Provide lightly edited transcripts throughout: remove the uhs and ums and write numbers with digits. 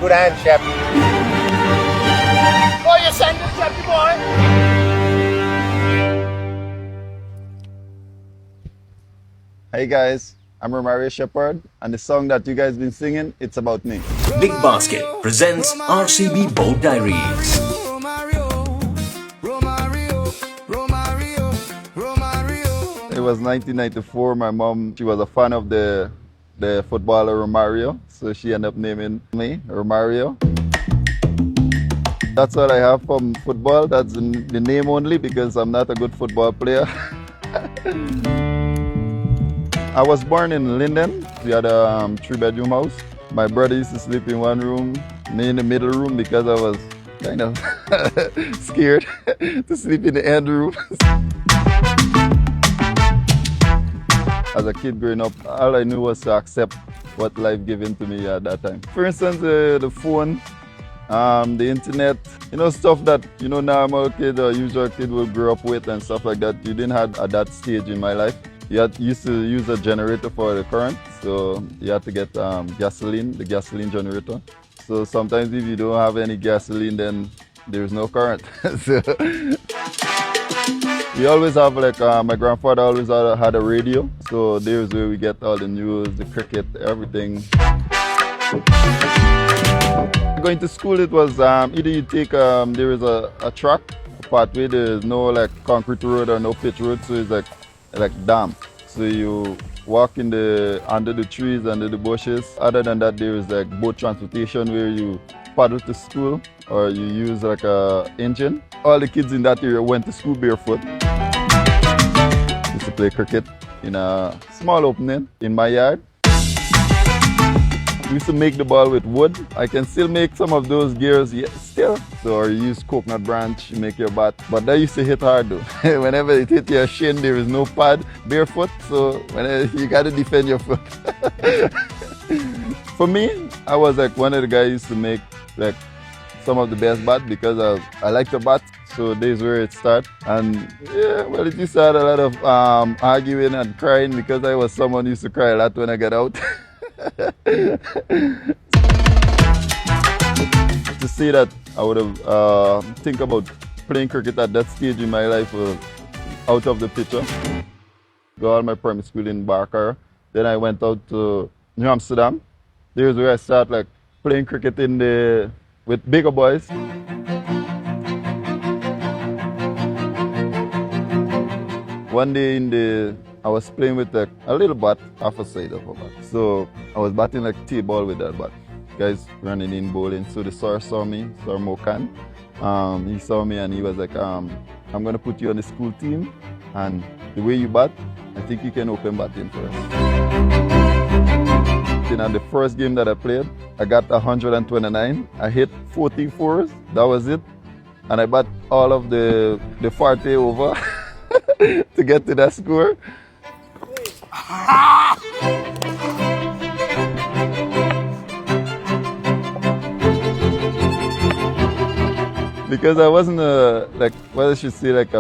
Good hand, chef. Oh, you send the chef, boy. Hey guys, I'm Romario Shepherd, and the song that you guys been singing, it's about me. Big Basket presents RCB Boat Diaries. It was 1994. My mom, she was a fan of the footballer Romario, so she ended up naming me Romario. That's what I have from football. That's the name only because I'm not a good football player. I was born in Linden. We had a 3-bedroom house. My brother used to sleep in one room, me in the middle room because I was kind of scared to sleep in the end room. As a kid growing up, all I knew was to accept what life given to me at that time. For instance, the phone, the internet, stuff that, normal kid or usual kid will grow up with and stuff like that. You didn't have at that stage in my life. You used to use a generator for the current, so you had to get gasoline, the gasoline generator. So sometimes if you don't have any gasoline, then there's no current. So we always have my grandfather always had a radio, so there's where we get all the news, the cricket, everything. Going to school, it was either you take, there is a track, a pathway, there's no concrete road or no pitch road, so it's like dam. So you walk under the trees, under the bushes. Other than that, there is boat transportation where you paddle to school or you use a engine. All the kids in that area went to school barefoot. Used to play cricket in a small opening in my yard. We used to make the ball with wood. I can still make some of those gears still. So or you use coconut branch, you make your bat. But that used to hit hard though. Whenever it hit your shin, there is no pad, barefoot. So you gotta defend your foot. For me, I was one of the guys who used to make some of the best bat because I like to bat. So this is where it started. And yeah, well, it used to have a lot of arguing and crying because I was someone who used to cry a lot when I got out. To say that I would have think about playing cricket at that stage in my life was out of the picture. Got all my primary school in Barker. Then I went out to New Amsterdam. There's where I started playing cricket with bigger boys. One day I was playing with a little bat, half a side of a bat. So I was batting T-ball with that bat. Guys running in bowling. So the sir saw me, Sir Mokan. He saw me and he was like, I'm going to put you on the school team. And the way you bat, I think you can open batting for us. In the first game that I played, I got 129. I hit 14 fours. That was it. And I bat all of the forte over to get to that score. Because I wasn't a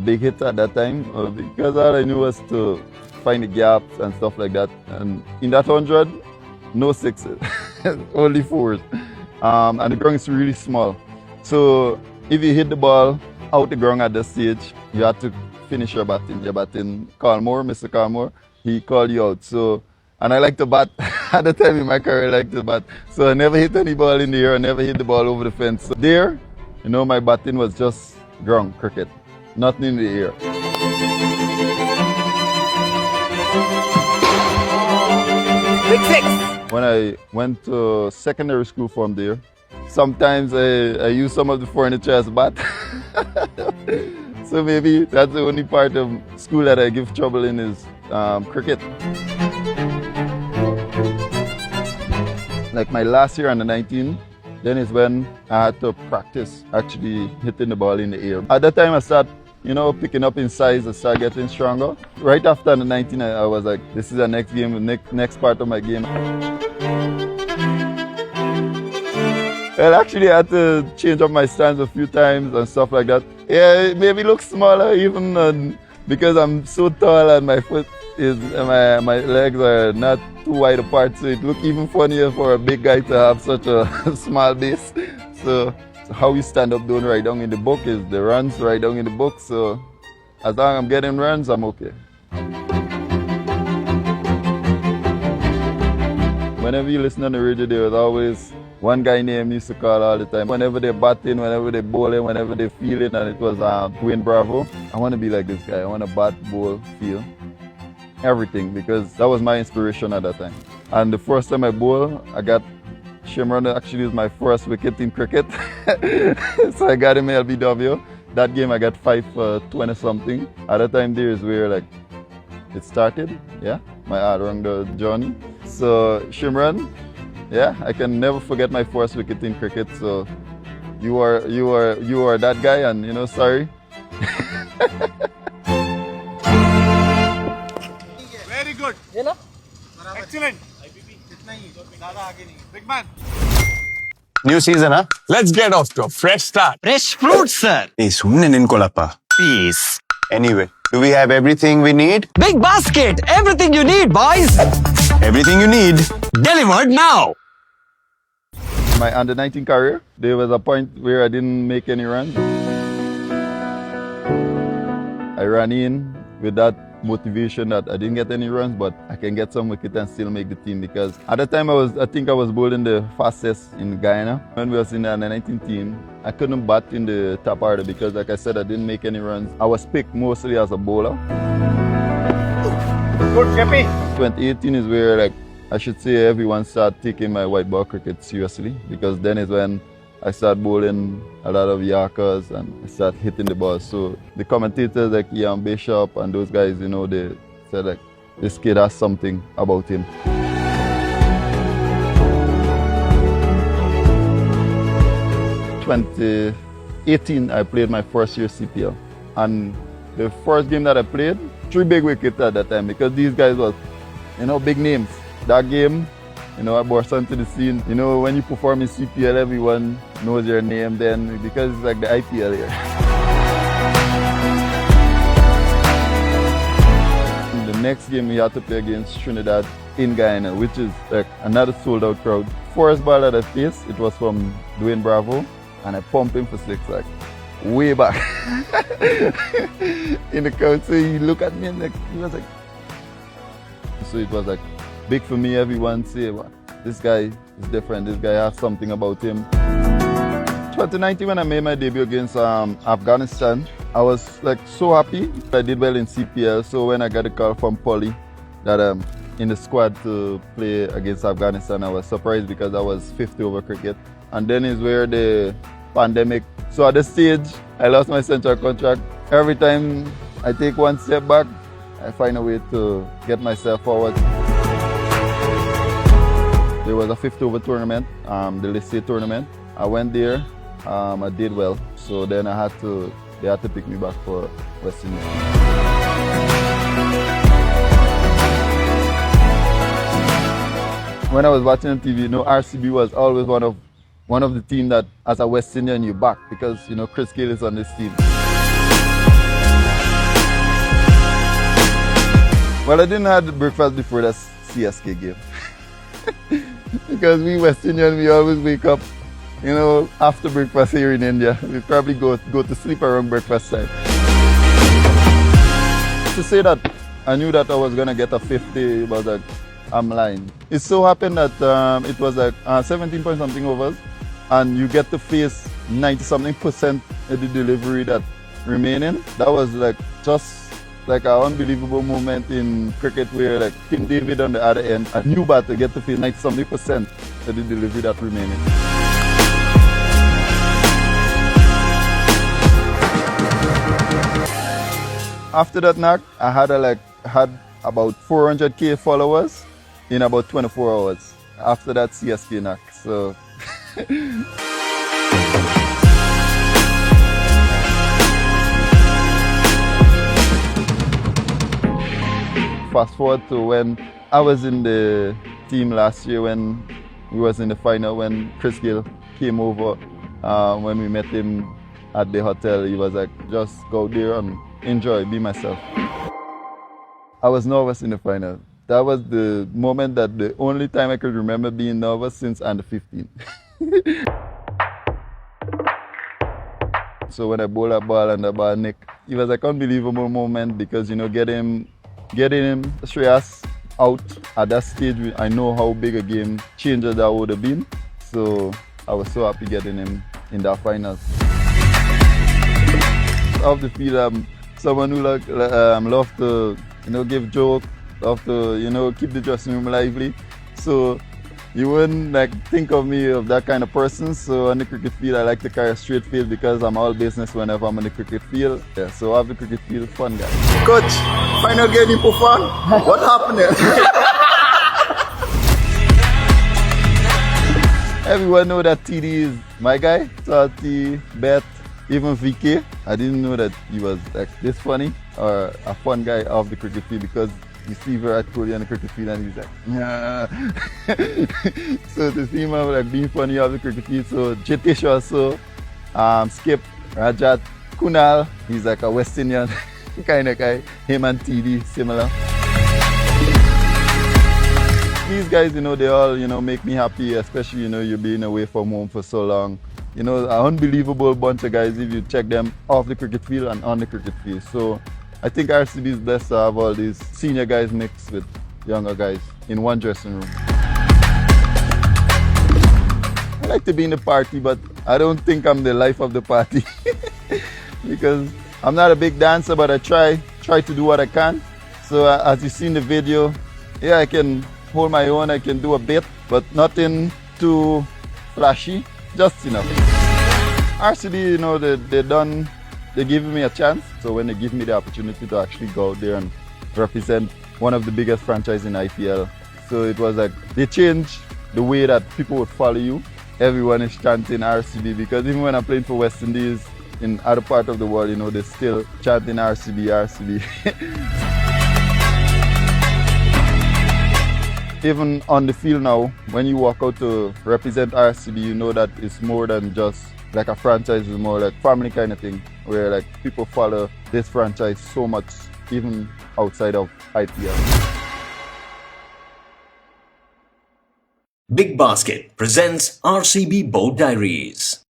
big hitter at that time, because all I knew was to find the gaps and stuff like that. And in that 100, no sixes, only fours. And the ground is really small. So if you hit the ball out the ground at that stage, you have to finish your batting. Your batting, Carlmore, Mr. Carlmore, he called you out. So, and I like to bat. At the time in my career, I like to bat. So I never hit any ball in the air. I never hit the ball over the fence. So there, my batting was just ground cricket, nothing in the air. Big six. When I went to secondary school from there, sometimes I use some of the furniture as bat. So maybe that's the only part of school that I give trouble in is cricket. My last year under 19, then is when I had to practice actually hitting the ball in the air. At that time I started, picking up in size, I started getting stronger. Right after under 19, I was like, this is the next game, next part of my game. Well, actually I had to change up my stance a few times and stuff like that. Yeah, it maybe looks smaller even because I'm so tall and my foot is my legs are not too wide apart, so it look even funnier for a big guy to have such a small base. So how you stand up doing right down in the book is the runs right down in the book. So as long as I'm getting runs, I'm okay. Whenever you listen on the radio, there was always one guy named used to call all the time. Whenever they're batting, whenever they're bowling, whenever they're fielding, and it was Dwayne Bravo. I want to be like this guy. I want to bat, bowl, field, everything, because that was my inspiration at that time. And the first time I bowled, I got Shimron actually was my first wicket in cricket. So I got him LBW. That game I got 5 for 20 something. At that time there is where like it started, yeah, my all-round journey. So Shimron, yeah, I can never forget my first wicket in cricket. So you are that guy, and you know, sorry. Very good. Excellent. Big man. New season, huh? Let's get off to a fresh start. Fresh fruits, sir. Hey, sunne ninkolappa. Peace. Anyway, do we have everything we need? Big basket. Everything you need, boys. Everything you need. Delivered now. My under-19 career, there was a point where I didn't make any runs. I ran in with that motivation that I didn't get any runs, but I can get some wicket and still make the team, because at the time I think I was bowling the fastest in Guyana. When we was in the under-19 team, I couldn't bat in the top order because, like I said, I didn't make any runs. I was picked mostly as a bowler. Good, Kepi. 2018 is where, like, I should say everyone started taking my white ball cricket seriously, because then is when I started bowling a lot of Yorkers and I started hitting the ball. So the commentators like Ian Bishop and those guys, you know, they said like, this kid has something about him. In 2018, I played my first year CPL. And the first game that I played, 3 big wickets at that time, because these guys was, you know, big names. That game, you know, I burst onto the scene. You know, when you perform in CPL, everyone knows your name then, because it's like the IPL here. The next game we had to play against Trinidad in Guyana, which is like another sold out crowd. First ball that I faced, it was from Dwayne Bravo, and I pumped him for 6, like way back in the crowd. So he looked at me and like, he was like, so it was like big for me. Everyone say, well, this guy is different, this guy has something about him. 2019, when I made my debut against Afghanistan, I was like so happy. I did well in CPL, so when I got a call from Polly that I'm in the squad to play against Afghanistan, I was surprised because I was 50 over cricket. And then is where the pandemic. So at the stage, I lost my central contract. Every time I take one step back, I find a way to get myself forward. There was a 50 over tournament, the Lycée tournament. I went there, I did well. So then they had to pick me back for West Indies. When I was watching on TV, you know, RCB was always one of the team that, as a West Indian, you back, because you know Chris Gayle is on this team. Well, I didn't have the breakfast before that CSK game. Because we West Indian, we always wake up, you know, after breakfast here in India. We probably go to sleep around breakfast time. To say that I knew that I was gonna get a 50, but like, I'm lying. It so happened that it was like 17 point something overs, and you get to face 90 something percent of the delivery that remaining. That was like just like an unbelievable moment in cricket, where like Tim David on the other end, a new batter get to face 90 something percent of the delivery that remaining. After that knock, I had about 400k followers in about 24 hours. After that CSK knock, so. Fast forward to when I was in the team last year, when we was in the final, when Chris Gayle came over, when we met him at the hotel, he was like, just go there and enjoy, be myself. I was nervous in the final. That was the moment that the only time I could remember being nervous since under 15. So when I bowled that ball and the ball nick, it was like an unbelievable moment because, you know, getting him Shreyas out at that stage, I know how big a game changer that would have been. So I was so happy getting him in that final. Off the field, I'm someone who love to, you know, give jokes, love to, you know, keep the dressing room lively. So you wouldn't like think of me of that kind of person. So on the cricket field, I like to carry a straight field because I'm all business whenever I'm on the cricket field. Yeah, so off the cricket field, fun guy. Coach, final game in Pufan. What happened there? Everyone know that TD is my guy. Salty, Bet, even VK. I didn't know that he was like this funny or a fun guy off the cricket field because you see Virat Kohli on the cricket field and he's like, yeah. So to see him like being funny off the cricket field. So Jitesh also, Skip, Rajat, Kunal, he's like a West Indian kind of guy. Him and TD, similar. These guys, you know, they all, you know, make me happy, especially, you know, you being away from home for so long. You know, an unbelievable bunch of guys if you check them off the cricket field and on the cricket field. So I think RCB is blessed to have all these senior guys mixed with younger guys in one dressing room. I like to be in the party, but I don't think I'm the life of the party because I'm not a big dancer, but I try to do what I can. So as you see in the video, yeah, I can hold my own, I can do a bit, but nothing too flashy, just enough. RCB, you know, they give me a chance. So when they give me the opportunity to actually go out there and represent one of the biggest franchises in IPL, so it was like they changed the way that people would follow you. Everyone is chanting RCB because even when I'm playing for West Indies in other parts of the world, you know, they're still chanting RCB, RCB. Even on the field now, when you walk out to represent RCB, you know that it's more than just like a franchise, it's more like family kind of thing, where like people follow this franchise so much, even outside of IPL. Big Basket presents RCB Boat Diaries.